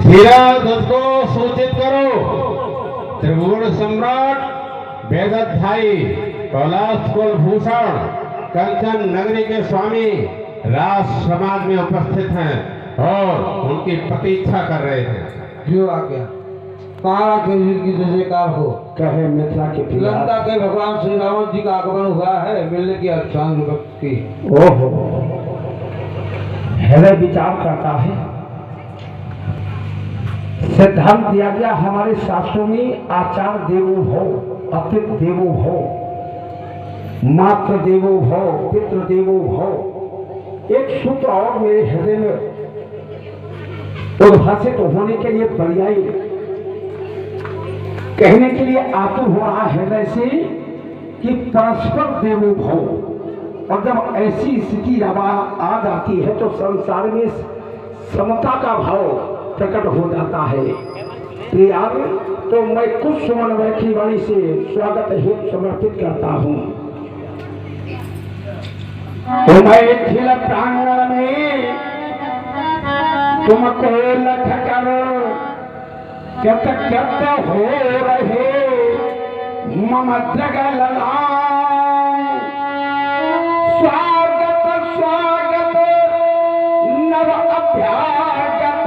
धीरज को सूचित करो। त्रिभुवन सम्राट वेदध्यायी कैलाश कुलभूषण कंचन नगरी के स्वामी राज समाज में उपस्थित हैं और उनकी प्रतीक्षा कर रहे हैं। जो आ गया तारा के वीर की जय जयकार हो। कहे मिथिला के लंका के भगवान श्री राम जी का आगमन हुआ है, मिलने की अक्षांग भक्ति। ओहो, हृदय विचार करता है। सिद्धांत दिया गया हमारे शास्त्रों में, आचार देवो भव, अतिथ देवो भव, मातृ देवो भव, पितृ देवो भव। एक सूत्र और मेरे हृदय में उद्भासित होने के लिए पर्यायी कहने के लिए आतुर हो रहा हृदय से कि परस्पर देवो भव। और जब ऐसी स्थिति आ जाती है तो संसार में समता का भाव प्रकट हो जाता है। प्रियार, तो मैं कुछ सुमन बैठी वाणी से स्वागत हेतु समर्पित करता हूँ। मैथिल प्रांगण में तुमको लख करो कत कत हो रहे मम जगल स्वागत स्वागत नव अभ्यागत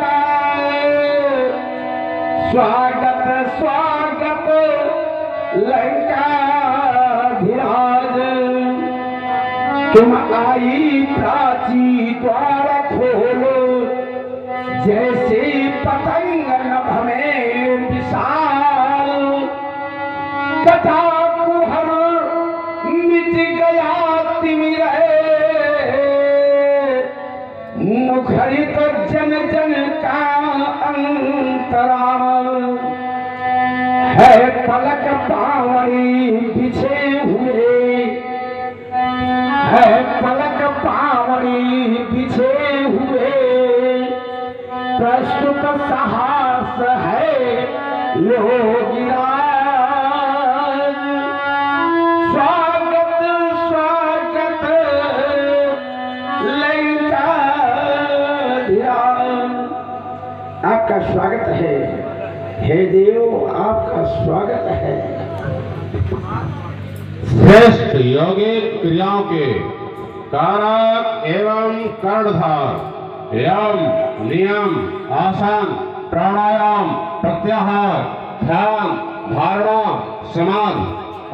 स्वागत स्वागत लंका धीराज। तुम आई प्राची द्वार खोलो जैसे पतंग नभ में विशाल। कथा कुहर मिट गया तिमिर मुखरित जन जन का अंतराल है। पलक पावनी बिछे हुए है, पलक पावनी बिछे हुए प्रस्तुत साहस है योगिराज। स्वागत स्वागत लंका धीराज। आपका स्वागत है हे देव, आपका स्वागत है। श्रेष्ठ यौगिक क्रियाओं के कारक एवं कर्णधार यम नियम आसन प्राणायाम प्रत्याहार ध्यान धारणा समाधि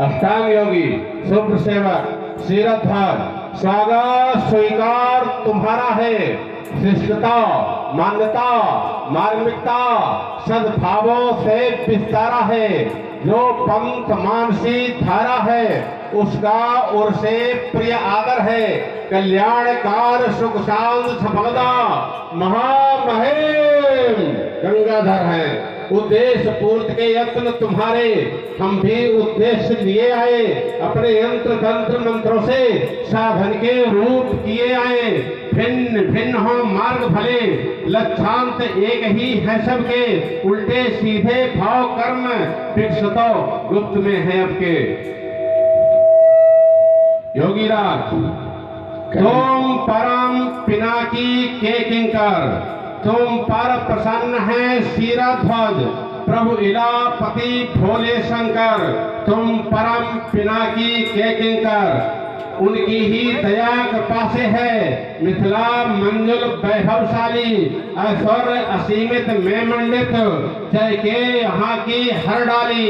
अष्टांग योगी शुभ सेवक शीरधर स्वागत स्वीकार तुम्हारा है। शिष्टता मान्यता मार्मिकता सद्भावों से विस्तारा है। जो पंथ मानसी धारा है उसका और से प्रिय आदर है। कल्याणकार सुख शांत सफलता महामहिम गंगाधर है। उद्देश्य पूर्ति के यत्न तुम्हारे, हम भी उद्देश्य लिए आए। अपने यंत्र तंत्र मंत्रों से साधन के रूप किए आए। भिन्न भिन्न हो मार्ग भले, लक्ष्यांत एक ही है सबके। उल्टे सीधे भाव कर्म फिक्स तो गुप्त में है आपके। योगीराज, तुम परम पिनाकी के किंकर, तुम पर प्रसन्न है शीराध्वज प्रभु इलापति भोले शंकर। तुम परम पिनाकी के किंकर, उनकी ही दया कृपा से है मिथिला मंजुल वैभवशाली। ऐश्वर्य असीमित में मंडित जय के यहाँ की हर डाली।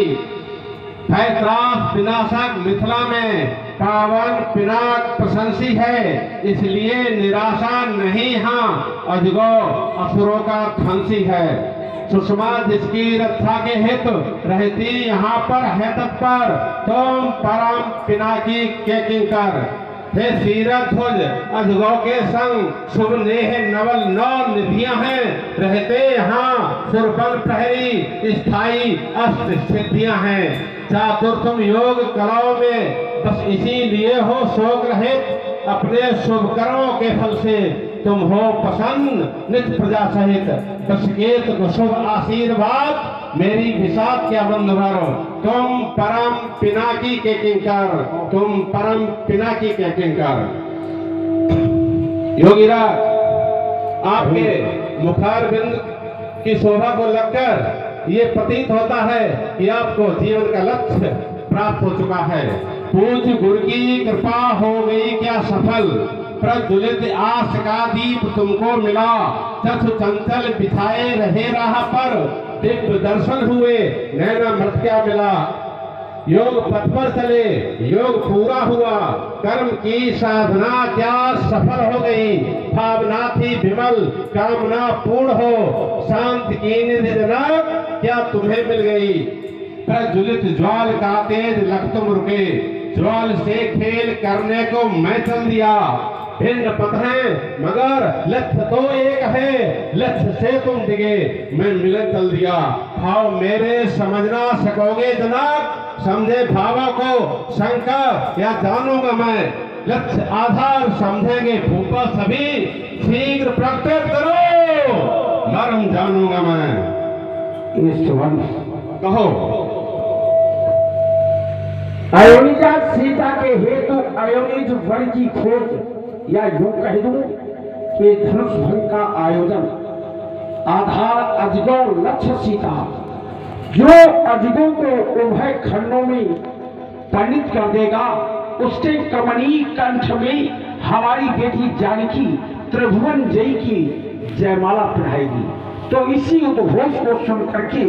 भयत्रास विनाशक मिथिला में पावन पिनाक प्रशंसी है। इसलिए निराशा नहीं, हाँ अजगो असुरों का ध्वंसी है। सुषमा जिसकी रक्षा के हित रहती यहाँ पर है तत्पर। तुम परम पिनाकी के किंकर, हे शीरध्वज अजगो के संग शुभ नेह नवल नौ निधियां हैं। रहते यहाँ सुरबल प्रहरी स्थायी अष्ट सिद्धियां हैं। चातुर तुम योग कलाओं में बस इसीलिए हो शोक रहित। अपने शुभ कर्मों के फल से तुम हो प्रसन्न नित प्रजा सहित। बसकेत को शुभ आशीर्वाद मेरी विषाद क्या बंधुवारो। तुम परम पिनाकी के किंकर, तुम परम पिनाकी के किंकर। योगीराज, आपके मुखारविंद की शोभा को लगकर ये प्रतीत होता है कि आपको जीवन का लक्ष्य प्राप्त हो चुका है। पूज्य गुरु की कृपा हो गई क्या सफल, प्रज्वलित आस का दीप तुमको मिला, चक्षु चंचल बिछाए रहे राह पर, दिव्य दर्शन हुए नैना मत क्या मिला। योग पथ पर चले योग पूरा हुआ, कर्म की साधना क्या सफल हो गई, भावना थी विमल कामना पूर्ण हो, शांति की निधि जनक क्या तुम्हें मिल गई। प्रज्वलित ज्वाल का तेज लख तुम रुके, ज्वाल से खेल करने को मैं चल दिया, भिन्न पथ है मगर लक्ष्य तो एक है, लक्ष्य से तुम डिगे मैं मिलन चल दिया। भाव मेरे समझना सकोगे जनक, समझे भावों को शंकर या जानूंगा मैं, लक्ष्य आधार समझेंगे भूपा सभी, शीघ्र प्रकट करो मर्म जानूंगा मैं। कहो अयोनिजा सीता के हेतु अयोनिज वन की खोज, या यूं कह दूं कि धनुष भंग का आयोजन, आधार अजगौ लक्ष्य सीता, जो अजगों को उभय खंडों में परिणित कर देगा, उसके कमनीय कंठ में हमारी बेटी जानकी त्रिभुवन जय की जयमाला पढ़ाएगी। तो इसी उद्घोष को सुन करके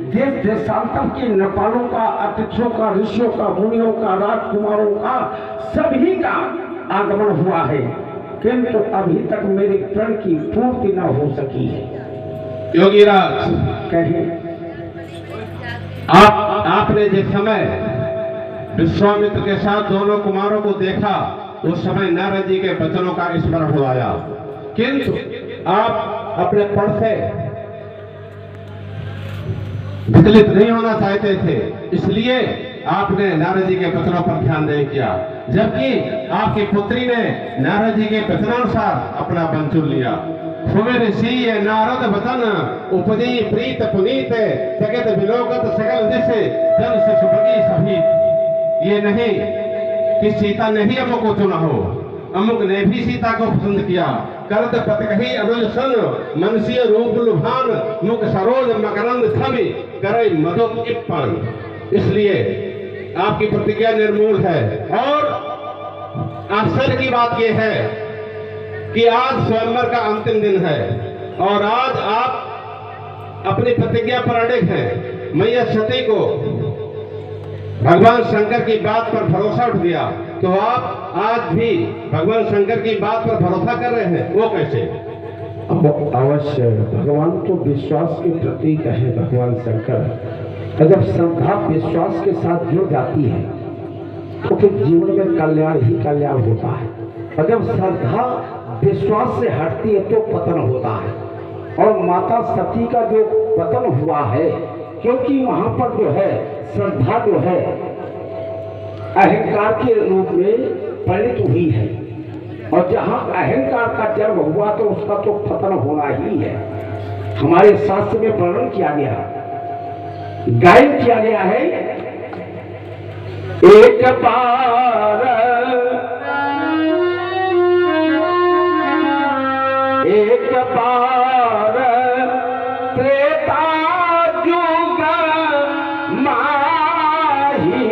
देश देशांतर के नेपालों का, अतिथियों का, ऋषियों का, मुनियों का, राजकुमारों का, सभी का आगमन हुआ है, किंतु अभी तक मेरे प्रण की पूर्ति न हो सकी है। योगीराज कहे आपने जिस समय विश्वामित्र के साथ दोनों कुमारों को देखा, उस समय नारद जी के वचनों का स्मरण हो आया, किंतु आप अपने पद से विचलित नहीं होना चाहते थे, इसलिए आपने नारद जी के वचनों पर ध्यान नहीं किया, जबकि आपकी पुत्री ने नारद जी के वचनानुसार अपना वन चुन लिया। सुमेर सी नारद वचन उपदी प्रीत पुनीत, जगत विलोकत सकल दिशे जन से सुभगी सभी। ये नहीं कि सीता ने ही अमुक को चुना हो, अमुक ने भी सीता को पसंद किया। करत पत कही अनुज सन, मनसीय रूप लुभान, मुख सरोज मकरंद छवि, करे मधुप इप्पन। इसलिए आपकी प्रतिज्ञा निर्मूल है। और आश्चर्य की बात यह है कि आज स्वयंवर का अंतिम दिन है और आज आप अपनी प्रतिज्ञा पर अड़िग हैं। मैया सती को भगवान शंकर की बात पर भरोसा उठ गया, तो आप आज भी भगवान शंकर की बात पर भरोसा कर रहे हैं, वो कैसे? अवश्य भगवान तो विश्वास के प्रतीक है। भगवान शंकर जब श्रद्धा विश्वास के साथ जुड़ जाती है तो फिर जीवन में कल्याण ही कल्याण होता है, और जब श्रद्धा विश्वास से हटती है तो पतन होता है। और माता सती का जो पतन हुआ है, क्योंकि वहां पर जो है श्रद्धा जो है अहंकार के रूप में परिणित हुई है, और जहां अहंकार का जन्म हुआ तो उसका तो पतन होना ही है। हमारे शास्त्र में वर्णन किया गया, गायन किया गया है, एक बार त्रेता युग माही,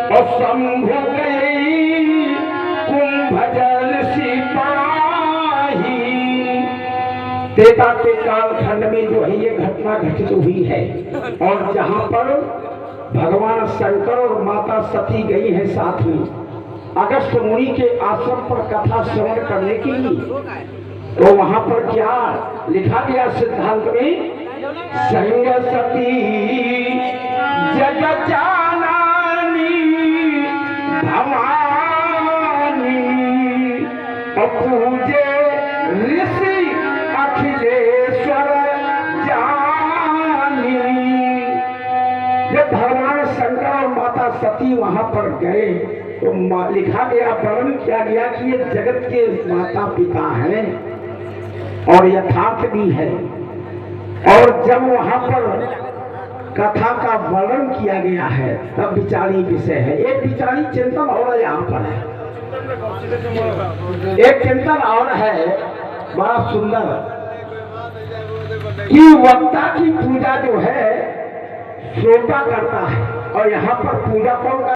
और शंभु गई कुंभजल सिपाही। त्रेता के कालखंड में जो है ये घटना घटित हुई है, और जहां पर भगवान शंकर और माता सती गई है साथ में अगस्त मुनि के आश्रम पर कथा श्रवण करने के लिए, तो वहां पर क्या लिखा गया सिद्धांत में, संग सती जग जानानी भवानी, और पूजे ऋषि अखिलेश्वर जानी। जब भगवान शंकर और माता सती वहां पर गए तो लिखा गया, वर्णन किया गया कि ये जगत के माता पिता हैं और यथार्थ भी है। और जब वहां पर कथा का वर्णन किया गया है तब विचारी विषय है। एक विचारी चिंतन और यहाँ पर है, एक चिंतन और है बड़ा सुंदर। कि वक्ता की पूजा जो है श्रोता करता है और यहाँ पर पूजा कौन